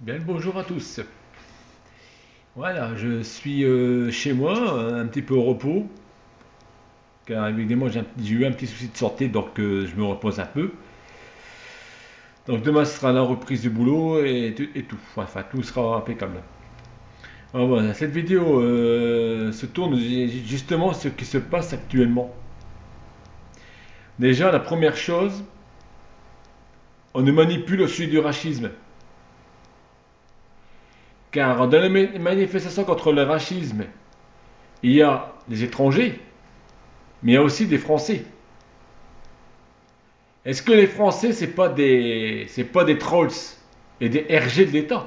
Bien le bonjour à tous. Voilà, je suis chez moi, un petit peu au repos, car évidemment j'ai eu un petit souci de santé, donc je me repose un peu. Donc demain ce sera la reprise du boulot et tout. Enfin, tout sera impeccable. Alors voilà, cette vidéo se tourne justement ce qui se passe actuellement. Déjà, la première chose, on nous manipule au sujet du racisme. Car dans les manifestations contre le racisme, il y a des étrangers, mais il y a aussi des Français. Est-ce que les Français, c'est pas des trolls et des RG de l'État,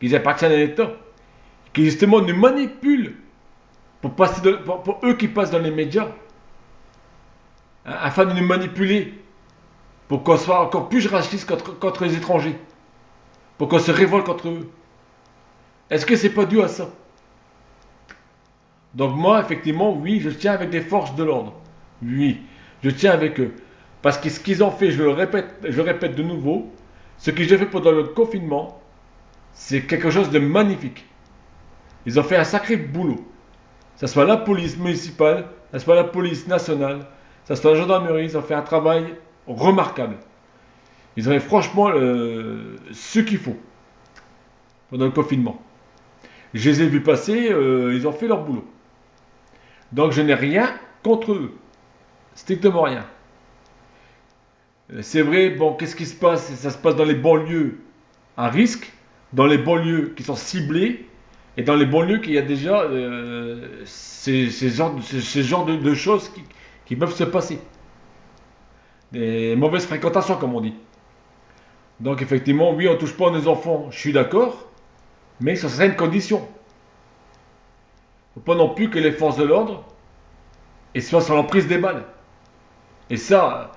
qu'ils appartiennent à l'État, qui justement nous manipulent pour eux qui passent dans les médias, hein, afin de nous manipuler, pour qu'on soit encore plus raciste contre les étrangers, pour qu'on se révolte contre eux. Est-ce que c'est pas dû à ça? Donc moi, effectivement, oui, je tiens avec les forces de l'ordre. Oui, je tiens avec eux. Parce que ce qu'ils ont fait, je le répète de nouveau, ce qu'ils ont fait pendant le confinement, c'est quelque chose de magnifique. Ils ont fait un sacré boulot. Que ce soit la police municipale, que ce soit la police nationale, que ce soit la gendarmerie, ils ont fait un travail remarquable. Ils ont fait franchement ce qu'il faut pendant le confinement. Je les ai vus passer, ils ont fait leur boulot. Donc je n'ai rien contre eux. Strictement rien. C'est vrai, bon, qu'est-ce qui se passe? Ça se passe dans les banlieues à risque, dans les banlieues qui sont ciblées, et dans les banlieues qu'il y a déjà ces genres de choses qui peuvent se passer. Des mauvaises fréquentations, comme on dit. Donc effectivement, oui, on ne touche pas à nos enfants, je suis d'accord, mais sur certaines conditions. Il ne faut pas non plus que les forces de l'ordre soient sur l'emprise des balles. Et ça,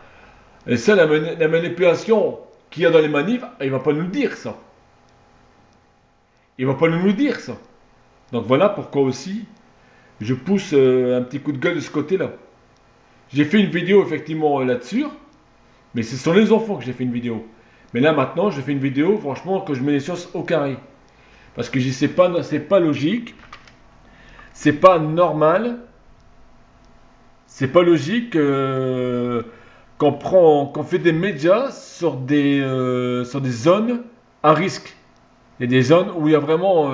la manipulation qu'il y a dans les manifs, il ne va pas nous le dire, ça. Il ne va pas nous le dire, ça. Donc voilà pourquoi aussi je pousse un petit coup de gueule de ce côté-là. J'ai fait une vidéo effectivement là-dessus, mais ce sont les enfants que j'ai fait une vidéo. Mais là maintenant, je fais une vidéo, franchement, que je mets les choses au carré. Parce que je sais pas, c'est pas logique, c'est pas normal, c'est pas logique qu'on fait des médias sur des zones à risque. Il y a des zones où il y a vraiment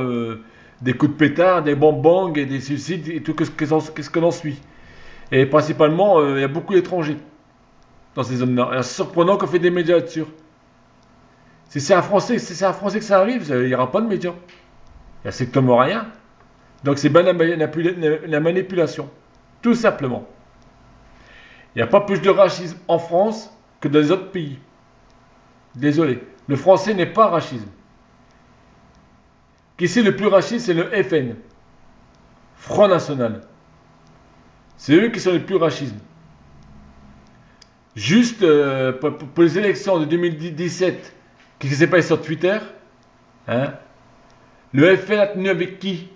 des coups de pétard, des bonbons et des suicides et tout ce que l'on suit. Et principalement, il y a beaucoup d'étrangers dans ces zones-là. C'est surprenant qu'on fait des médias là-dessus. Si c'est un Français que ça arrive, il n'y aura pas de médias. Il n'y a strictement rien. Donc c'est bien la manipulation. Tout simplement. Il n'y a pas plus de racisme en France que dans les autres pays. Désolé. Le français n'est pas racisme. Qui c'est le plus raciste? C'est le FN. Front National. C'est eux qui sont les plus racistes. Juste pour les élections de 2017, qu'est-ce qui s'est passé sur Twitter, hein? Le FN a tenu avec qui?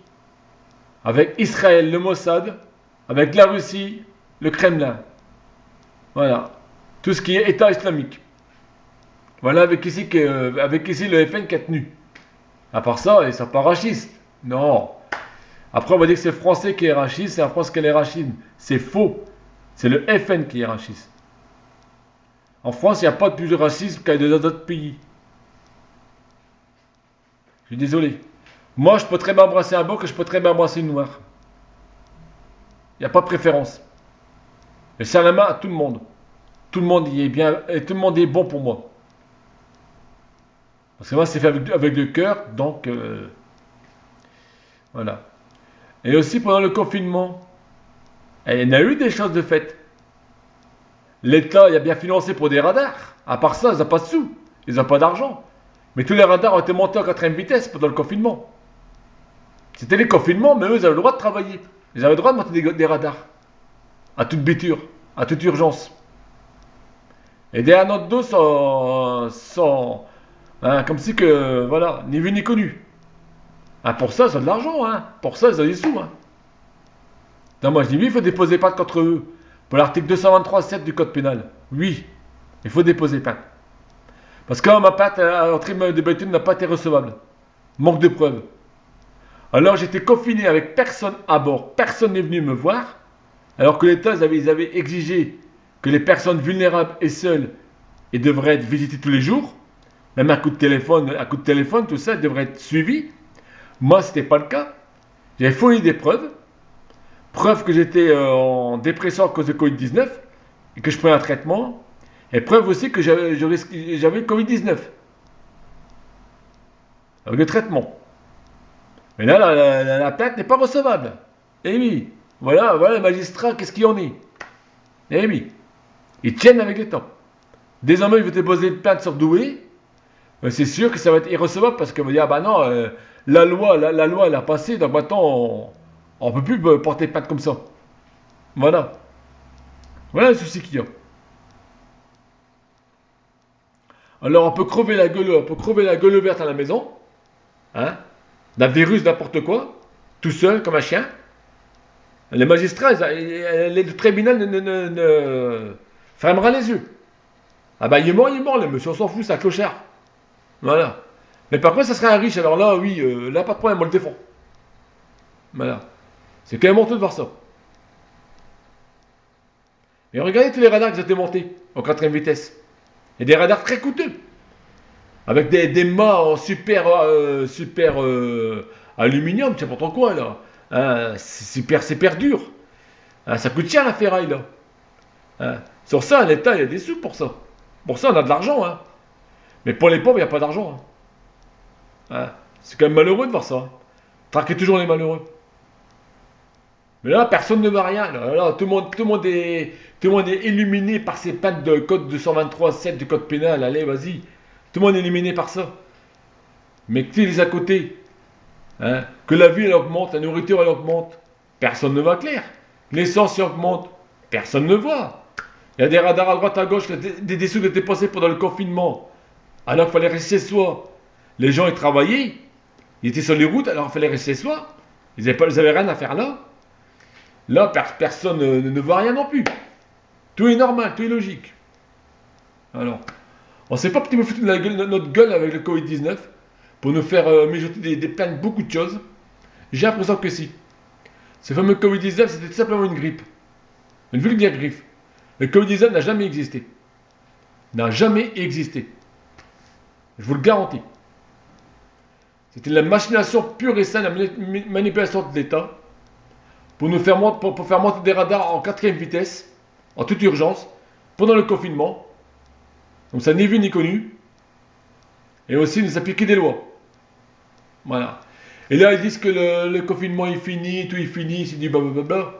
Avec Israël, le Mossad, avec la Russie, le Kremlin. Voilà. Tout ce qui est État islamique. Voilà avec ici le FN qui a tenu. À part ça, ils ne sont pas racistes. Non. Après, on va dire que c'est le français qui est raciste, c'est la France qui est raciste. C'est faux. C'est le FN qui est raciste. En France, il n'y a pas de plus de racisme qu'à d'autres pays. Je suis désolé. Moi, je peux très bien embrasser un blanc que je peux très bien embrasser une noire. Il n'y a pas de préférence. Je serre la main à tout le monde. Tout le monde y est bien, et tout le monde est bon pour moi. Parce que moi, c'est fait avec le cœur, donc voilà. Et aussi pendant le confinement, il y en a eu des choses de faites. L'État il a bien financé pour des radars. À part ça, ils n'ont pas de sous. Ils n'ont pas d'argent. Mais tous les radars ont été montés en quatrième vitesse pendant le confinement. C'était les confinements, mais eux, ils avaient le droit de travailler. Ils avaient le droit de monter des radars. À toute biture, à toute urgence. Et derrière notre dos, comme si que, voilà, ni vu ni connu. Ah, pour ça, ils ont de l'argent, hein. Pour ça, ils ont des sous, hein. Non, moi, je dis oui, il faut déposer plainte contre eux. Pour l'article 223.7 du Code pénal. Oui, il faut déposer plainte. Parce que ma plainte en tribunal de Béthune n'a pas été recevable. Manque de preuves. Alors j'étais confiné avec personne à bord. Personne n'est venu me voir. Alors que l'État, ils avaient exigé que les personnes vulnérables et seules devraient être visitées tous les jours. Même un coup de téléphone, tout ça devrait être suivi. Moi, ce n'était pas le cas. J'avais fourni des preuves. Preuve que j'étais en dépression à cause de Covid-19 et que je prenais un traitement. Et preuve aussi que j'avais le Covid-19 avec le traitement. Mais là, la plainte n'est pas recevable. Eh oui, voilà les magistrats, qu'est-ce qu'il y en est? Eh oui, ils tiennent avec le temps. Désormais, je vais déposer une plainte sur Douai. C'est sûr que ça va être irrecevable parce qu'on va dire, ah bah non, la loi, elle a passé, donc maintenant, on ne peut plus porter plainte comme ça. Voilà. Voilà le souci qu'il y a. Alors, on peut crever la gueule ouverte à la maison, hein, d'un virus, n'importe quoi, tout seul, comme un chien. Les magistrats, le tribunal fermera les yeux. Ah bah il est mort, le monsieur, on s'en fout, c'est un clochard. Voilà. Mais par contre, ça serait un riche, alors là, oui, là, pas de problème, on le défend. Voilà. C'est quand même honteux de voir ça. Et regardez tous les radars qui ont été montés en 4ème vitesse. Et des radars très coûteux. Avec des mâts en super aluminium, tu sais pas trop quoi, là. Hein, c'est super dur. Hein, ça coûte cher la ferraille, là. Hein. Sur ça, l'État, il y a des sous pour ça. Pour ça, on a de l'argent. Hein. Mais pour les pauvres, il n'y a pas d'argent. Hein. Hein. C'est quand même malheureux de voir ça. Traquer toujours les malheureux. Mais là, personne ne va rien. Là, tout le monde est illuminé par ces pattes de code 223.7 du code pénal. Allez, vas-y. Tout le monde est illuminé par ça. Mais qui les à côté, hein, que la vie elle augmente, la nourriture elle augmente, personne ne voit clair. L'essence augmente, personne ne voit. Il y a des radars à droite à gauche, des sous qui étaient passés pendant le confinement. Alors qu'il fallait rester chez soi. Les gens ils travaillaient, ils étaient sur les routes, alors il fallait rester chez soi. Ils n'avaient rien à faire là. Là, personne ne voit rien non plus. Tout est normal, tout est logique. Alors, on ne sait pas peut-être me foutre de notre gueule avec le Covid-19 pour nous faire mijoter des plaintes, beaucoup de choses. J'ai l'impression que si. Ce fameux Covid-19, c'était tout simplement une grippe. Une vulgaire grippe. Le Covid-19 n'a jamais existé. N'a jamais existé. Je vous le garantis. C'était la machination pure et simple, la manipulation de l'État pour nous faire pour faire monter des radars en 4ème vitesse, en toute urgence, pendant le confinement. Comme ça, ni vu ni connu. Et aussi nous appliquer des lois. Voilà. Et là, ils disent que le confinement est fini, tout est fini, c'est du blablabla.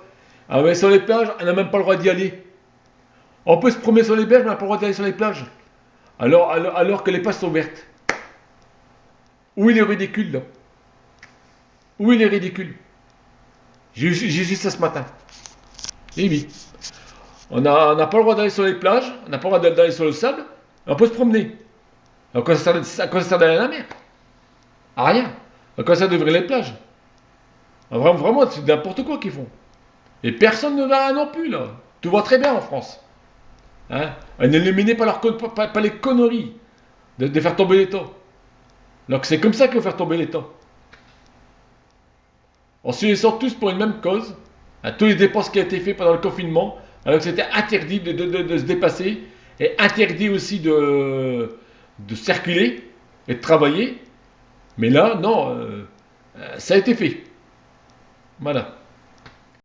Ah mais sur les plages, on n'a même pas le droit d'y aller. On peut se promener sur les berges, mais on n'a pas le droit d'aller sur les plages. Alors que les plages sont ouvertes. Où il est ridicule, là? Où il est ridicule? J'ai vu ça ce matin. Et oui. On n'a pas le droit d'aller sur les plages, on n'a pas le droit d'aller sur le sable, on peut se promener. À quoi ça sert d'aller à la mer? À rien. À quoi ça sert d'ouvrir les plages? Vraiment, c'est n'importe quoi qu'ils font. Et personne ne va non plus, là. Tout va très bien en France. Hein? On est éliminé par les conneries de faire tomber l'État. Donc c'est comme ça qu'il faut faire tomber l'État. On s'unissant tous pour une même cause, à tous les dépenses qui ont été faites pendant le confinement, alors que c'était interdit de se dépasser, et interdit aussi de circuler et de travailler. Mais là, non, ça a été fait. Voilà.